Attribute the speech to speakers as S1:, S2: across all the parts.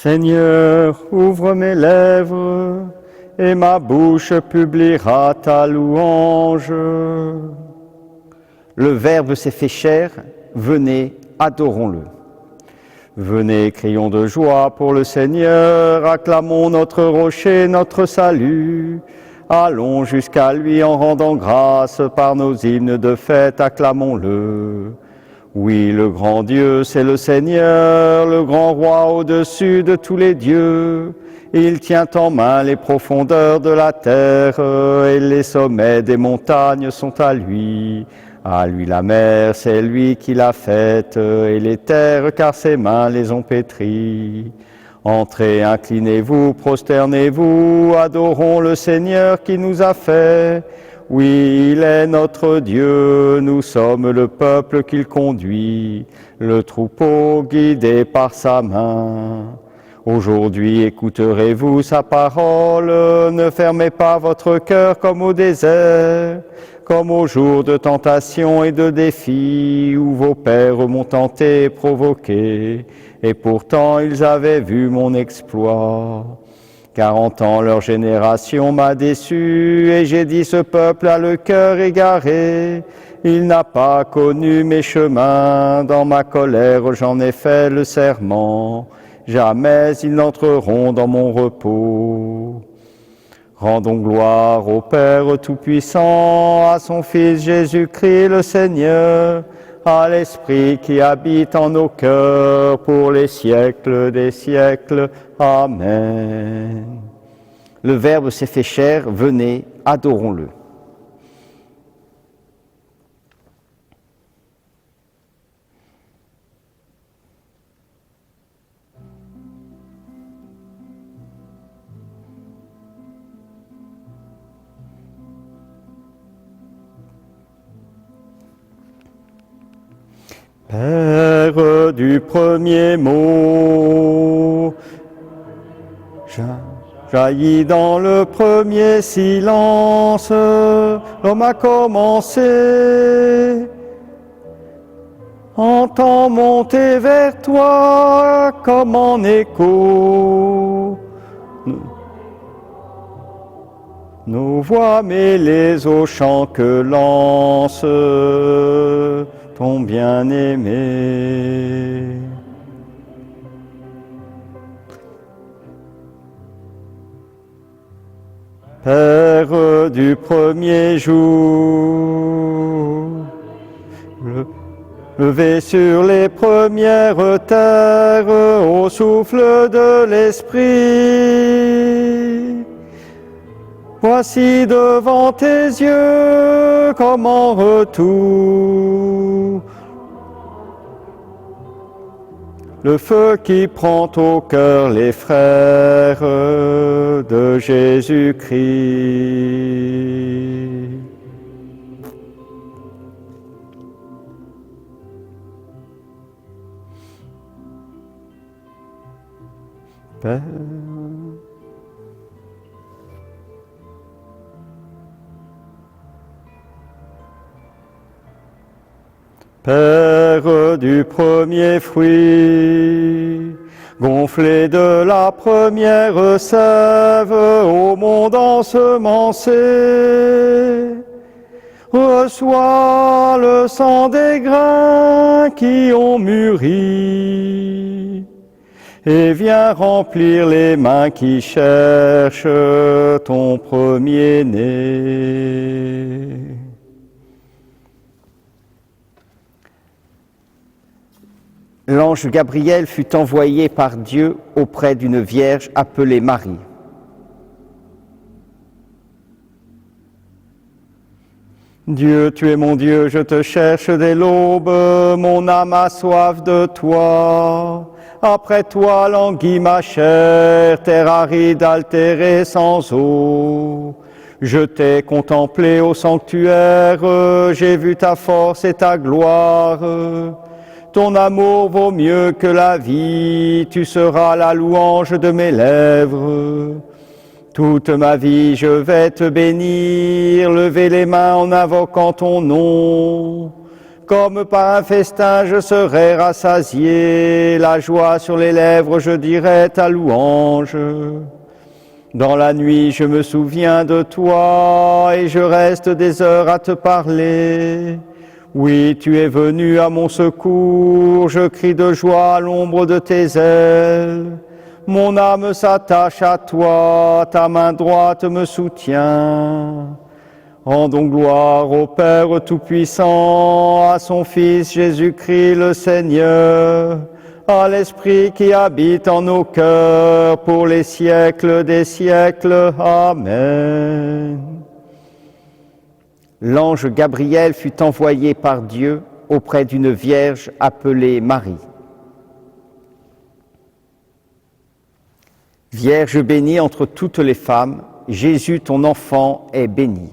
S1: Seigneur, ouvre mes lèvres, et ma bouche publiera ta louange. Le Verbe s'est fait chair, venez, adorons-le. Venez, crions de joie pour le Seigneur, acclamons notre rocher, notre salut. Allons jusqu'à lui en rendant grâce par nos hymnes de fête, acclamons-le. Oui, le grand Dieu, c'est le Seigneur, le grand roi au-dessus de tous les dieux. Il tient en main les profondeurs de la terre et les sommets des montagnes sont à lui. À lui la mer, c'est lui qui l'a faite, et les terres, car ses mains les ont pétries. Entrez, inclinez-vous, prosternez-vous, adorons le Seigneur qui nous a fait. Oui, il est notre Dieu, nous sommes le peuple qu'il conduit, le troupeau guidé par sa main. Aujourd'hui, écouterez-vous sa parole, ne fermez pas votre cœur comme au désert, comme au jour de tentation et de défi, où vos pères m'ont tenté et provoqué, et pourtant ils avaient vu mon exploit. 40 ans leur génération m'a déçu, et j'ai dit ce peuple a le cœur égaré. Il n'a pas connu mes chemins, dans ma colère j'en ai fait le serment. Jamais ils n'entreront dans mon repos. Rendons gloire au Père Tout-Puissant, à son Fils Jésus-Christ le Seigneur, à l'Esprit qui habite en nos cœurs pour les siècles des siècles. Amen. Le Verbe s'est fait chair, venez, adorons-le. Père du premier mot, jaillit dans le premier silence, l'homme a commencé. Entends monter vers toi comme en écho nos voix mêlées au chant que lance ton bien-aimé. Père du premier jour, levé sur les premières terres au souffle de l'Esprit, voici devant tes yeux comme en retour le feu qui prend au cœur les frères de Jésus-Christ. Père, Père du premier fruit, gonflé de la première sève au monde ensemencé, reçois le sang des grains qui ont mûri, et viens remplir les mains qui cherchent ton premier-né. L'ange Gabriel fut envoyé par Dieu auprès d'une vierge appelée Marie. Dieu, tu es mon Dieu, je te cherche dès l'aube, mon âme a soif de toi. Après toi languit ma chair, terre aride altérée sans eau. Je t'ai contemplé au sanctuaire, j'ai vu ta force et ta gloire. Ton amour vaut mieux que la vie, tu seras la louange de mes lèvres. Toute ma vie je vais te bénir, lever les mains en invoquant ton nom. Comme par un festin, je serai rassasié, la joie sur les lèvres, je dirai ta louange. Dans la nuit, je me souviens de toi et je reste des heures à te parler. Oui, tu es venu à mon secours, je crie de joie à l'ombre de tes ailes. Mon âme s'attache à toi, ta main droite me soutient. Rendons gloire au Père Tout-Puissant, à son Fils Jésus-Christ le Seigneur, à l'Esprit qui habite en nos cœurs pour les siècles des siècles. Amen. L'ange Gabriel fut envoyé par Dieu auprès d'une vierge appelée Marie. Vierge bénie entre toutes les femmes, Jésus, ton enfant, est béni.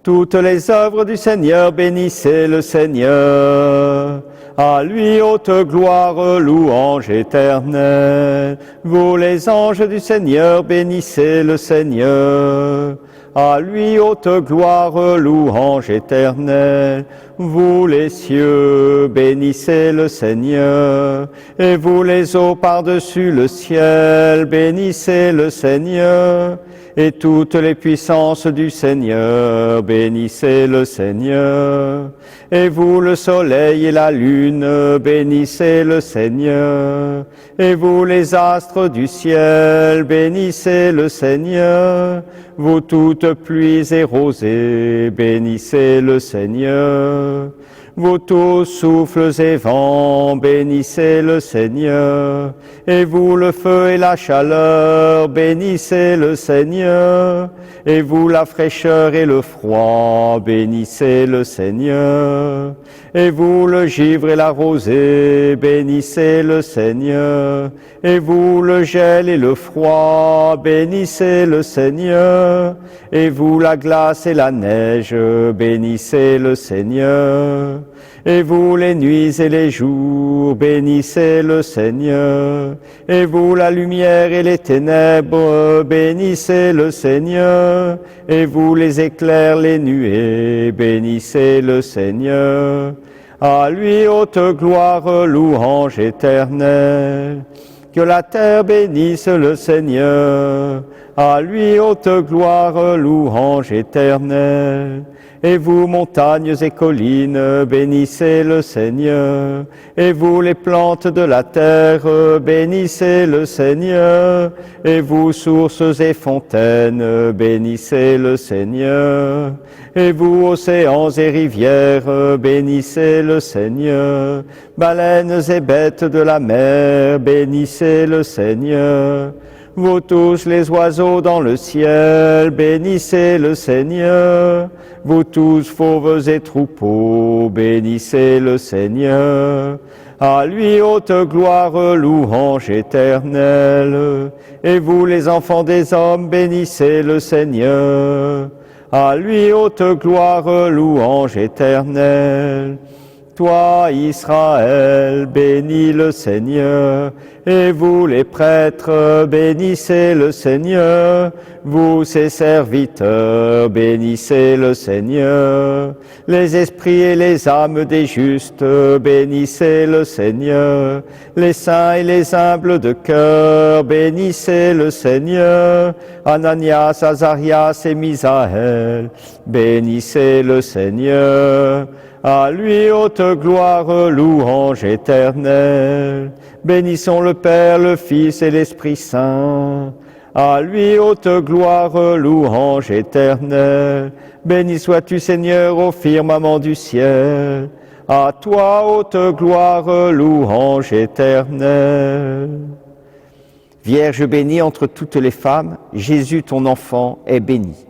S1: Toutes les œuvres du Seigneur, bénissez le Seigneur. À lui haute gloire, louange éternelle. Vous les anges du Seigneur, bénissez le Seigneur. À lui haute gloire, louange éternelle. Vous les cieux, bénissez le Seigneur. Et vous les eaux par-dessus le ciel, bénissez le Seigneur. Et toutes les puissances du Seigneur, bénissez le Seigneur. Et vous le soleil et la lune, bénissez le Seigneur. Et vous les astres du ciel, bénissez le Seigneur. Vous toutes pluies et rosées, bénissez le Seigneur. Vous tous souffles et vents, bénissez le Seigneur. Et vous le feu et la chaleur, bénissez le Seigneur. Et vous la fraîcheur et le froid, bénissez le Seigneur. Et vous le givre et la rosée, bénissez le Seigneur. Et vous le gel et le froid, bénissez le Seigneur. Et vous la glace et la neige, bénissez le Seigneur. Et vous les nuits et les jours, bénissez le Seigneur. Et vous la lumière et les ténèbres, bénissez le Seigneur. Et vous les éclairs, les nuées, bénissez le Seigneur. À lui haute gloire, louange éternelle. Que la terre bénisse le Seigneur. À lui haute gloire, louange éternelle. Et vous, montagnes et collines, bénissez le Seigneur. Et vous, les plantes de la terre, bénissez le Seigneur. Et vous, sources et fontaines, bénissez le Seigneur. Et vous, océans et rivières, bénissez le Seigneur. Baleines et bêtes de la mer, bénissez le Seigneur. Vous tous les oiseaux dans le ciel, bénissez le Seigneur. Vous tous fauves et troupeaux, bénissez le Seigneur. À lui haute gloire, louange éternelle. Et vous les enfants des hommes, bénissez le Seigneur. À lui haute gloire, louange éternelle. Toi, Israël, bénis le Seigneur. Et vous, les prêtres, bénissez le Seigneur. Vous, ses serviteurs, bénissez le Seigneur. Les esprits et les âmes des justes, bénissez le Seigneur. Les saints et les humbles de cœur, bénissez le Seigneur. Ananias, Azarias et Misaël, bénissez le Seigneur. À lui haute gloire, louange éternelle. Bénissons le Père, le Fils et l'Esprit Saint. À lui haute gloire, louange éternelle. Béni sois-tu, Seigneur, au firmament du ciel. À toi, haute gloire, louange éternelle. Vierge bénie entre toutes les femmes, Jésus, ton enfant, est béni.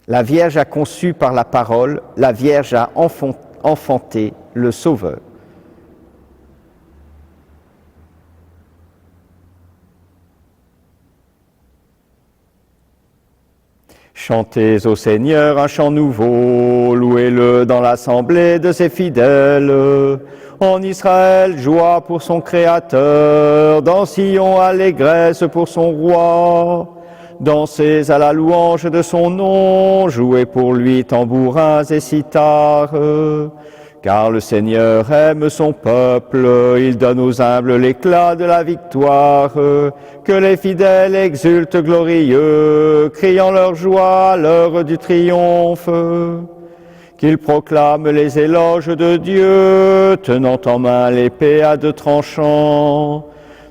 S1: La Vierge a conçu par la parole, la Vierge a enfanté le Sauveur. Chantez au Seigneur un chant nouveau, louez-le dans l'assemblée de ses fidèles. En Israël, joie pour son Créateur, dans Sion, allégresse pour son Roi. dansez à la louange de son nom, jouez pour lui tambourins et cithars. Car le Seigneur aime son peuple, il donne aux humbles l'éclat de la victoire. Que les fidèles exultent glorieux, criant leur joie à l'heure du triomphe. Qu'ils proclament les éloges de Dieu, tenant en main l'épée à deux tranchants.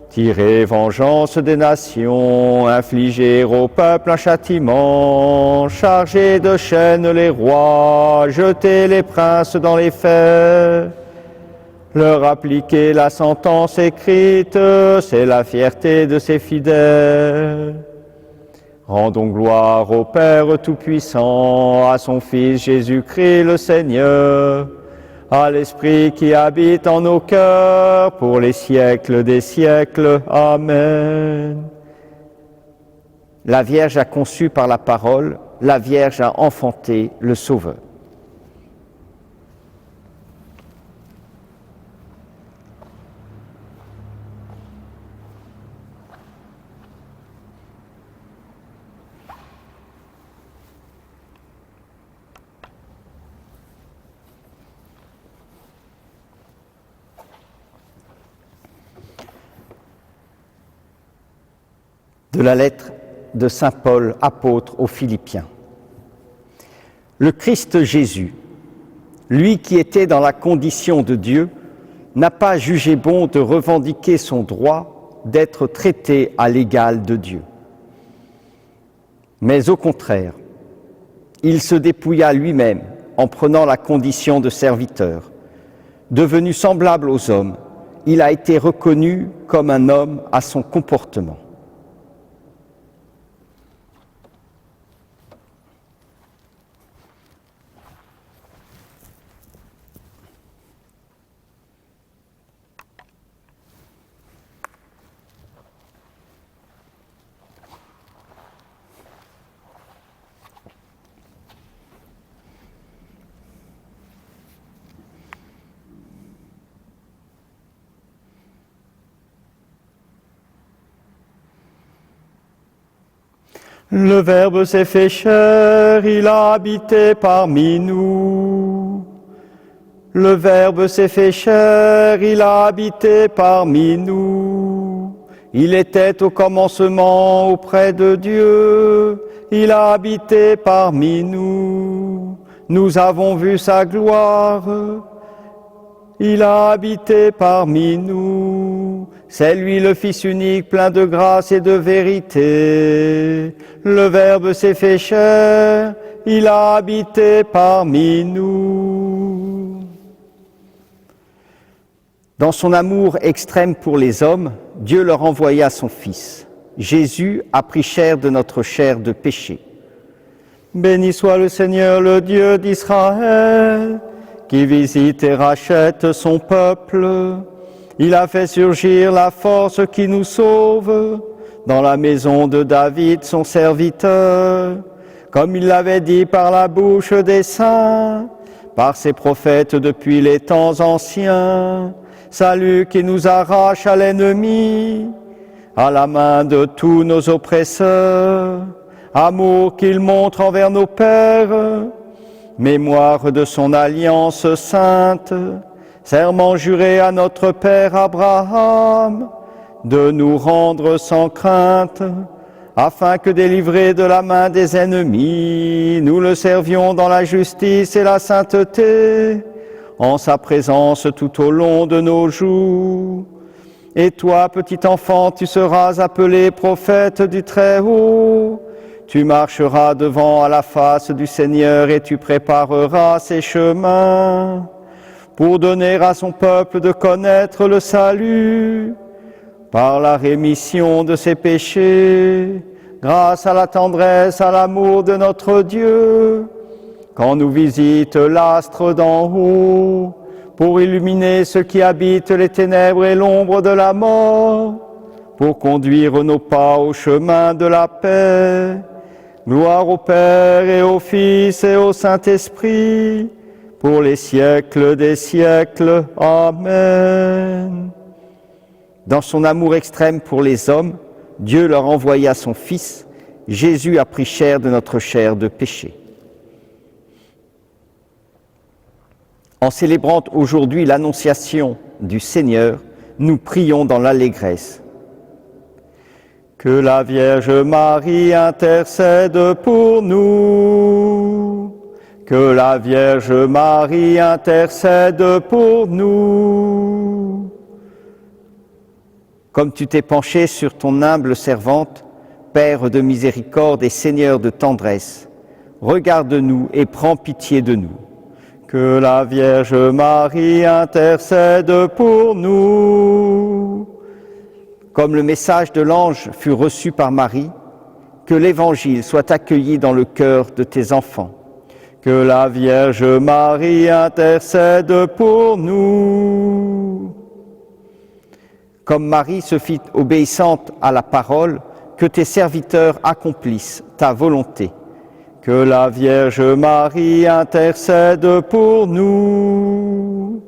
S1: Tirez vengeance des nations, infligez au peuple un châtiment, chargez de chaînes les rois, jetez les princes dans les fers. Leur appliquer la sentence écrite, c'est la fierté de ses fidèles. Rendons gloire au Père Tout-Puissant, à son Fils Jésus-Christ le Seigneur, à l'Esprit qui habite en nos cœurs pour les siècles des siècles. Amen. La Vierge a conçu par la parole, la Vierge a enfanté le Sauveur. De la lettre de saint Paul, apôtre aux Philippiens. Le Christ Jésus, lui qui était dans la condition de Dieu, n'a pas jugé bon de revendiquer son droit d'être traité à l'égal de Dieu. Mais au contraire, il se dépouilla lui-même en prenant la condition de serviteur. Devenu semblable aux hommes, il a été reconnu comme un homme à son comportement. Le Verbe s'est fait chair, il a habité parmi nous. Le Verbe s'est fait chair, il a habité parmi nous. Il était au commencement auprès de Dieu, il a habité parmi nous. Nous avons vu sa gloire, il a habité parmi nous. C'est lui le Fils unique, plein de grâce et de vérité. Le Verbe s'est fait chair, il a habité parmi nous. Dans son amour extrême pour les hommes, Dieu leur envoya son Fils. Jésus a pris chair de notre chair de péché. Béni soit le Seigneur, le Dieu d'Israël, qui visite et rachète son peuple. Il a fait surgir la force qui nous sauve dans la maison de David, son serviteur, comme il l'avait dit par la bouche des saints, par ses prophètes depuis les temps anciens. Salut qui nous arrache à l'ennemi, à la main de tous nos oppresseurs. Amour qu'il montre envers nos pères, mémoire de son alliance sainte, serment juré à notre père Abraham, de nous rendre sans crainte, afin que délivrés de la main des ennemis, nous le servions dans la justice et la sainteté, en sa présence tout au long de nos jours. Et toi, petit enfant, tu seras appelé prophète du Très-Haut. Tu marcheras devant à la face du Seigneur et tu prépareras ses chemins pour donner à son peuple de connaître le salut par la rémission de ses péchés, grâce à la tendresse, à l'amour de notre Dieu, quand nous visite l'astre d'en haut, pour illuminer ceux qui habitent les ténèbres et l'ombre de la mort, pour conduire nos pas au chemin de la paix. Gloire au Père et au Fils et au Saint-Esprit, pour les siècles des siècles. Amen. Dans son amour extrême pour les hommes, Dieu leur envoya son Fils, Jésus a pris chair de notre chair de péché. En célébrant aujourd'hui l'annonciation du Seigneur, nous prions dans l'allégresse. Que la Vierge Marie intercède pour nous. Que la Vierge Marie intercède pour nous. Comme tu t'es penché sur ton humble servante, Père de miséricorde et Seigneur de tendresse, regarde-nous et prends pitié de nous. Que la Vierge Marie intercède pour nous. Comme le message de l'ange fut reçu par Marie, que l'Évangile soit accueilli dans le cœur de tes enfants. Que la Vierge Marie intercède pour nous. Comme Marie se fit obéissante à la parole, que tes serviteurs accomplissent ta volonté. Que la Vierge Marie intercède pour nous.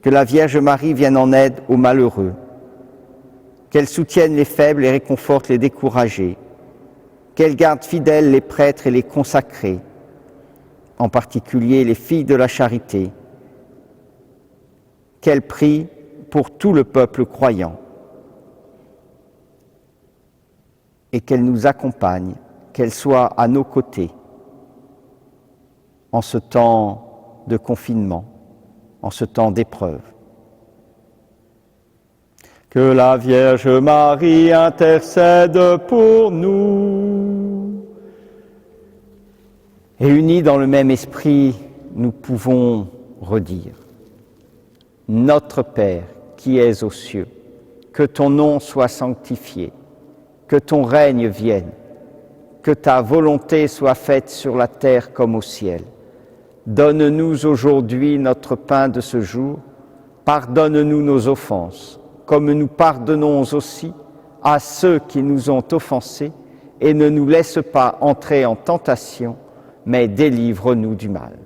S1: Que la Vierge Marie vienne en aide aux malheureux. Qu'elle soutienne les faibles et réconforte les découragés. Qu'elle garde fidèles les prêtres et les consacrés, en particulier les filles de la charité. Qu'elle prie pour tout le peuple croyant. Et qu'elle nous accompagne, qu'elle soit à nos côtés en ce temps de confinement, en ce temps d'épreuve. Que la Vierge Marie intercède pour nous. Et unis dans le même esprit, nous pouvons redire: Notre Père qui es aux cieux, que ton nom soit sanctifié, que ton règne vienne, que ta volonté soit faite sur la terre comme au ciel. Donne-nous aujourd'hui notre pain de ce jour. Pardonne-nous nos offenses, comme nous pardonnons aussi à ceux qui nous ont offensés, et ne nous laisse pas entrer en tentation, mais délivre-nous du mal.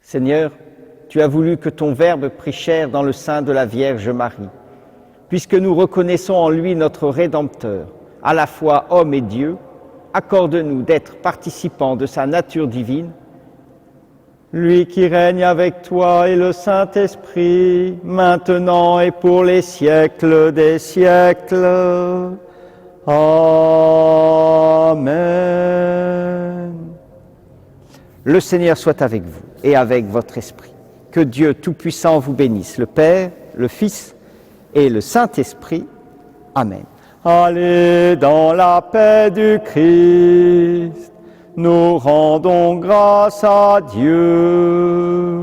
S1: Seigneur, tu as voulu que ton Verbe prît chair dans le sein de la Vierge Marie. Puisque nous reconnaissons en lui notre Rédempteur, à la fois homme et Dieu, accorde-nous d'être participants de sa nature divine, lui qui règne avec toi et le Saint-Esprit, maintenant et pour les siècles des siècles. Amen. Le Seigneur soit avec vous et avec votre esprit. Que Dieu Tout-Puissant vous bénisse, le Père, le Fils et le Saint-Esprit. Amen. Allez dans la paix du Christ, nous rendons grâce à Dieu.